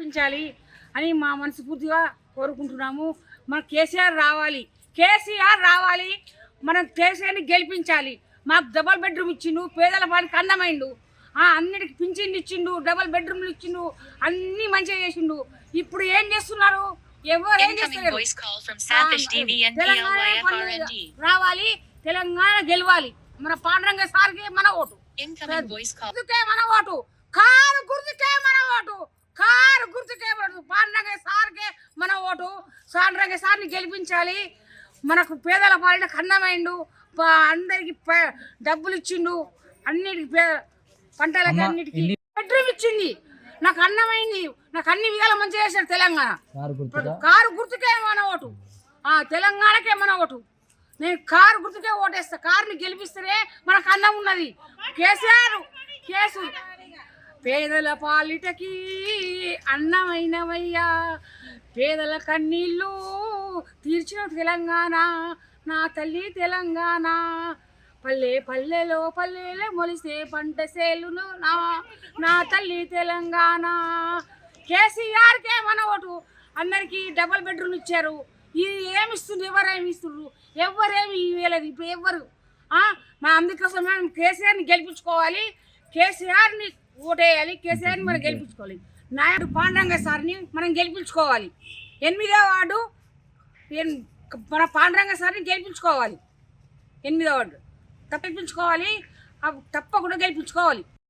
పించాలి అని మా మనస్ఫూర్తిగా కోరుకుంటున్నాము. మన కేసీఆర్ రావాలి. మనం కేసీఆర్ని గెలిపించాలి. మాకు డబల్ బెడ్రూమ్ ఇచ్చిండు, పేదల వాడికి అందమైండు, అన్నిటికి పింఛన్లు ఇచ్చిండు, డబల్ బెడ్రూమ్లు ఇచ్చిండు, అన్ని మంచిగా చేసిండు. ఇప్పుడు ఏం చేస్తున్నారు? ఎవరు ఏం చేస్తున్నారు? రావాలి, తెలంగాణ గెలవాలి. మన పాండురంగ సార్కి మన ఓటు, మన ఓటు, కారు గుర్తుకే మన ఓటు, కారు గుర్తుకే పాండురంగ సార్కే మన ఓటు. పాండురంగ సార్ని గెలిపించాలి. మనకు పేదల పాలిటకు అన్నమైండు, అందరికి డబ్బులు ఇచ్చిండు, అన్నిటికి పంటలకి అన్నిటికీ బెడ్రూమ్ ఇచ్చింది. నాకు అన్నమైంది, నాకు అన్ని విధాలు మంచిగా చేశాడు తెలంగాణ. కారు గుర్తుకే మన ఓటు, తెలంగాణకే మన ఓటు. నేను కారు గుర్తుకే ఓటేస్తా. కారుని గెలిపిస్తేనే మనకు అన్నం ఉన్నది. కేసు పేదల పాలిటకి అన్నమైనవయ్యా, పేదల కన్నీళ్ళు తీర్చిన తెలంగాణ, నా తల్లి తెలంగాణ. పల్లెలో మొలిసే పంట సేలును నా తల్లి తెలంగాణ. కేసీఆర్కే మన ఓటు. అందరికీ డబల్ బెడ్రూమ్ ఇచ్చారు. ఇది ఏమి ఇస్తుంది? ఎవరేమి ఇస్తున్నారు? ఎవరేమి ఇవ్వలేదు. ఇప్పుడు ఎవరు మా అందుకోసం మనం కేసీఆర్ని గెలిపించుకోవాలి. కేసీఆర్ని ఓటేయాలి. కేసీఆర్ని మనం గెలిపించుకోవాలి. నాయుడు పాండురంగ సార్ని మనం గెలిపించుకోవాలి. 8వ వార్డు మన పాండురంగ సార్ని గెలిపించుకోవాలి. 8వ వార్డు తప్పించుకోవాలి, తప్పకుండా గెలిపించుకోవాలి.